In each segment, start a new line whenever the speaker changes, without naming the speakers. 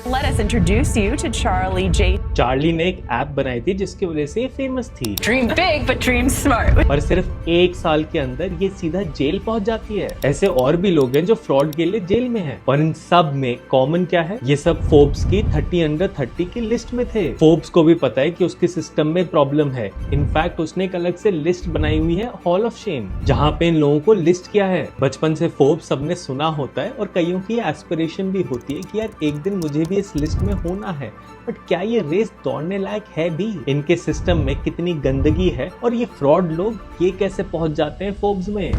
Let us introduce you to Charlie J.
Charlie ने एक app बनाई थी जिसकी वजह से ये फेमस थी।
Dream big but dream smart.
पर सिर्फ 1 साल के अंदर ये सीधा जेल पहुंच जाती है। ऐसे और भी लोग हैं जो फ्रॉड के लिए जेल में हैं। और इन सब में कॉमन क्या है, ये सब फोर्ब्स की 30 अंडर 30 की लिस्ट में थे। फोर्ब्स को भी पता है कि उसके सिस्टम में प्रॉब्लम है। इनफैक्ट उसने एक अलग से लिस्ट बनाई हुई है, हॉल ऑफ शेम, जहाँ पे इन लोगों को लिस्ट किया है। बचपन से फोर्ब्स सबने सुना होता है और कईयों की एस्पिरेशन भी होती है कि यार एक दिन मुझे भी इस लिस्ट में होना है। बट क्या ये रेस दौड़ने लायक है भी? इनके सिस्टम में कितनी गंदगी है और ये फ्रॉड लोग ये कैसे पहुंच जाते हैं फोर्ब्स में?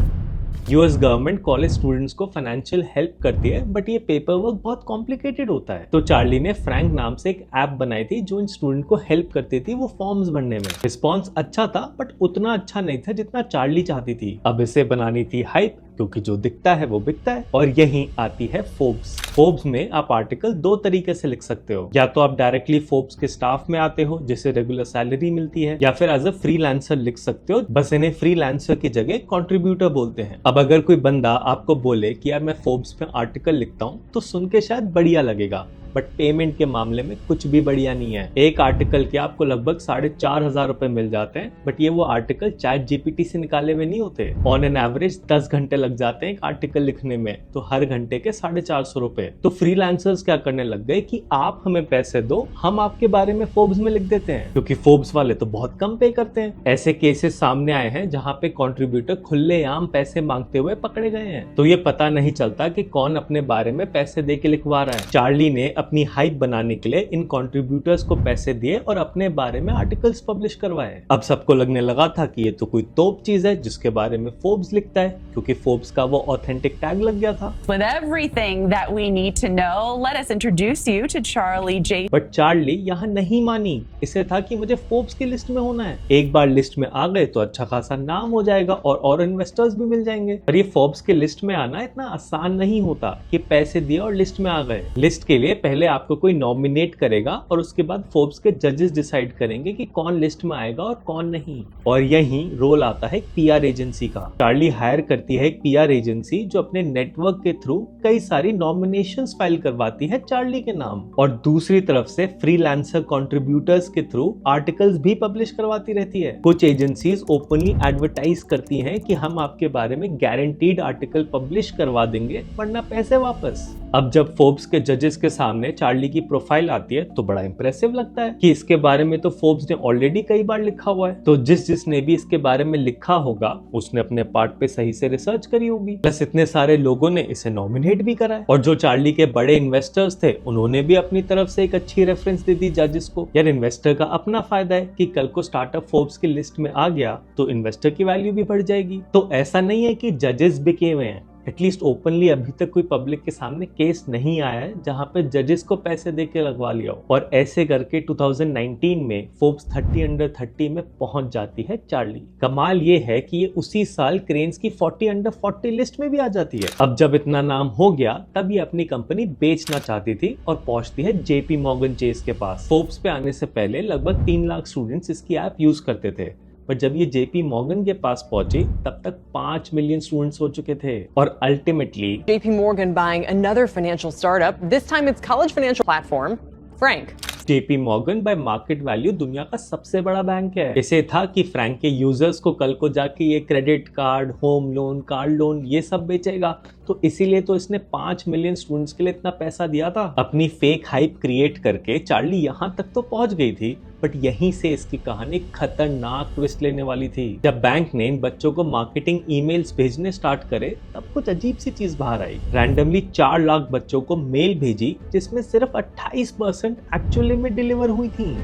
यूएस गवर्नमेंट कॉलेज स्टूडेंट्स को फाइनेंशियल हेल्प करती है, बट ये पेपर वर्क बहुत कॉम्प्लिकेटेड होता है। तो चार्ली ने फ्रैंक नाम से एक ऐप बनाई थी जो इन स्टूडेंट को हेल्प करती थी वो फॉर्म्स भरने में। रिस्पॉन्स अच्छा था बट उतना अच्छा नहीं था जितना चार्ली चाहती थी। अब इसे बनानी थी हाइप, क्योंकि जो दिखता है वो बिकता है। और यही आती है फोर्ब्स। फोर्ब्स में आप आर्टिकल 2 तरीके से लिख सकते हो। या तो आप डायरेक्टली फोर्ब्स के स्टाफ में आते हो जिसे रेगुलर सैलरी मिलती है, या फिर एज अ फ्रीलांसर लिख सकते हो। बस इन्हें फ्रीलांसर की जगह कंट्रीब्यूटर बोलते हैं। अब अगर कोई बंदा आपको बोले कि यार मैं फोर्ब्स पे आर्टिकल लिखता हूँ तो सुन के शायद बढ़िया लगेगा, बट पेमेंट के मामले में कुछ भी बढ़िया नहीं है। एक आर्टिकल के आपको लगभग 4,500 रुपए मिल जाते हैं, बट ये वो आर्टिकल चैट जीपीटी से निकाले हुए नहीं होते। ऑन एन एवरेज 10 घंटे लग जाते हैं एक आर्टिकल लिखने में, तो हर घंटे के 450 रुपए। तो फ्रीलांसर्स क्या करने लग गए कि आप हमें पैसे दो, हम आपके बारे में फोर्ब्स में लिख देते हैं, क्योंकि फोर्ब्स वाले तो बहुत कम पे करते हैं। ऐसे केसेस सामने आए हैं जहां पे कंट्रीब्यूटर खुलेआम पैसे मांगते हुए पकड़े गए हैं। तो ये पता नहीं चलता कि कौन अपने बारे में पैसे दे के लिखवा रहा है। चार्ली ने अपनी हाइप बनाने के लिए इन कंट्रीब्यूटर्स को पैसे दिए और अपने बारे में आर्टिकल्स पब्लिश करवाए। अब सबको लगने लगा था कि ये तो कोई तोप चीज है जिसके बारे में फोर्ब्स लिखता है, क्योंकि फोर्ब्स का वो ऑथेंटिक टैग लग गया था।
With everything that we need to know, let us introduce you to Charlie J.
But Charlie यहाँ नहीं मानी। इसे था कि मुझे फोर्ब्स की लिस्ट में होना है। एक बार लिस्ट में आ गए तो अच्छा खासा नाम हो जाएगा और इन्वेस्टर्स भी मिल जाएंगे। पर ये फोर्ब्स की लिस्ट में आना इतना आसान नहीं होता कि पैसे दिए और लिस्ट में आ गए। लिस्ट के लिए पहले आपको कोई नॉमिनेट करेगा और उसके बाद फोर्ब्स के जजेस डिसाइड करेंगे कि कौन लिस्ट में आएगा और कौन नहीं। और यही रोल आता है पीआर एजेंसी का। चार्ली हायर करती है एक पीआर एजेंसी जो अपने नेटवर्क के थ्रू कई सारी नॉमिनेशंस फाइल करवाती है चार्ली के नाम, और दूसरी तरफ से फ्रीलांसर कंट्रीब्यूटर्स के थ्रू आर्टिकल्स भी पब्लिश करवाती रहती है। कुछ एजेंसीज ओपनली एडवर्टाइज करती हैं कि हम आपके बारे में गारंटीड आर्टिकल पब्लिश करवा देंगे वरना पैसे वापस। अब जब फोर्ब्स के जजेस के सामने चार्ली की प्रोफाइल आती है तो बड़ा इंप्रेसिव लगता है कि इसके बारे में तो फोर्ब्स ने ऑलरेडी कई बार लिखा हुआ है। तो जिसने भी इसके बारे में लिखा होगा उसने अपने पार्ट पे सही से रिसर्च करी होगी, प्लस इतने सारे लोगों ने इसे नॉमिनेट भी करा है। और जो चार्ली के बड़े इन्वेस्टर्स थे उन्होंने भी अपनी तरफ से एक अच्छी रेफरेंस दे दी जजेस को। यार इन्वेस्टर का अपना फायदा है कि कल को स्टार्टअप फोर्ब्स की लिस्ट में आ गया तो इन्वेस्टर की वैल्यू भी बढ़ जाएगी। तो ऐसा नहीं है कि जजेस बिके हुए हैं। एटलीस्ट ओपनली अभी तक कोई पब्लिक के सामने केस नहीं आया है जहां पे जजेस को पैसे दे के लगवा लिया हो। और ऐसे करके 2019 में फोर्ब्स 30 अंडर 30 में पहुंच जाती है चार्ली। कमाल ये है कि ये उसी साल क्रेन्स की 40 अंडर 40 लिस्ट में भी आ जाती है। अब जब इतना नाम हो गया तब ये अपनी कंपनी बेचना चाहती थी और पहुंचती है जेपी मॉर्गन चेस के पास। फोर्ब्स पे आने से पहले लगभग 3 लाख स्टूडेंट्स इसकी ऐप यूज करते थे, पर जब ये जेपी मॉर्गन के पास पहुंची तब तक 5 मिलियन स्टूडेंट्स हो चुके थे। और ultimately
JP Morgan buying another financial startup, this time it's college financial platform, Frank.
JP Morgan bye market value दुनिया का सबसे बड़ा बैंक है। इसे था कि फ्रैंक के यूजर्स को कल को जाके ये credit card, home loan, car loan ये सब बेचेगा, तो इसीलिए तो इसने 5 मिलियन स्टूडेंट्स के लिए इतना पैसा दिया था। अपनी फेक हाइप क्रिएट करके चार्ली यहाँ तक तो पहुंच गई थी, बट यहीं से इसकी कहानी खतरनाक ट्विस्ट लेने वाली थी। जब बैंक ने इन बच्चों को मार्केटिंग ईमेल्स भेजने स्टार्ट करे तब कुछ अजीब सी चीज बाहर आई। रैंडमली 4 लाख बच्चों को मेल भेजी जिसमें सिर्फ 28% एक्चुअली में डिलीवर हुई थी।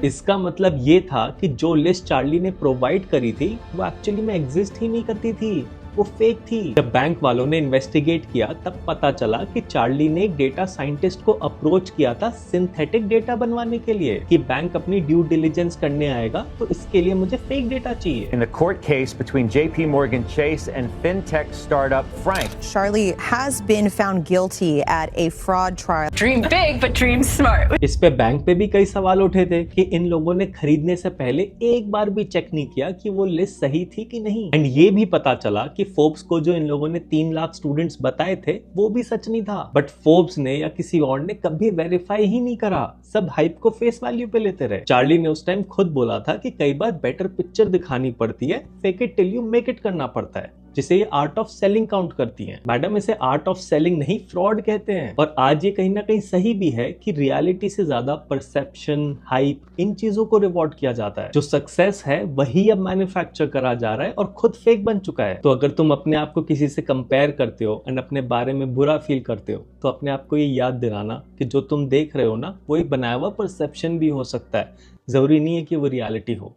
इसका मतलब ये था कि जो लिस्ट चार्ली ने प्रोवाइड करी थी वो एक्चुअली में एग्जिस्ट ही नहीं करती थी, वो फेक थी। जब बैंक वालों ने इन्वेस्टिगेट किया तब पता चला कि चार्ली ने एक डेटा साइंटिस्ट को अप्रोच किया था सिंथेटिक डेटा बनवाने के लिए कि बैंक अपनी ड्यू डिलिजेंस करने आएगा तो इसके लिए मुझे फेक डेटा चाहिए।
In the court case between JP Morgan Chase and fintech startup Frank,
Charlie has been found guilty at a fraud trial.
Dream big but dream smart.
इस पे बैंक पे भी कई सवाल उठे थे कि इन लोगों ने खरीदने से पहले एक बार भी चेक नहीं किया कि वो लिस्ट सही थी कि नहीं। एंड ये भी पता चला कि कि फोर्ब्स को जो इन लोगों ने 3 लाख स्टूडेंट्स बताए थे वो भी सच नहीं था, बट फोर्ब्स ने या किसी और ने कभी वेरीफाई ही नहीं करा, सब हाइप को फेस वैल्यू पे लेते रहे। चार्ली ने उस टाइम खुद बोला था कि कई बार बेटर पिक्चर दिखानी पड़ती है, fake it till you make it करना पड़ता है, जिसे ये आर्ट ऑफ सेलिंग काउंट करती हैं। मैडम इसे आर्ट ऑफ सेलिंग नहीं फ्रॉड कहते हैं। और आज ये कहीं ना कहीं सही भी है कि रियलिटी से ज्यादा परसेप्शन, हाइप, इन चीजों को रिवॉर्ड किया जाता है। जो सक्सेस है वही अब मैन्युफैक्चर करा जा रहा है और खुद फेक बन चुका है। तो अगर तुम अपने आप को किसी से कंपेयर करते हो एंड अपने बारे में बुरा फील करते हो तो अपने आप को ये याद दिलाना कि जो तुम देख रहे हो ना वो एक बनाया हुआ परसेप्शन भी हो सकता है, जरूरी नहीं है कि वो रियलिटी हो।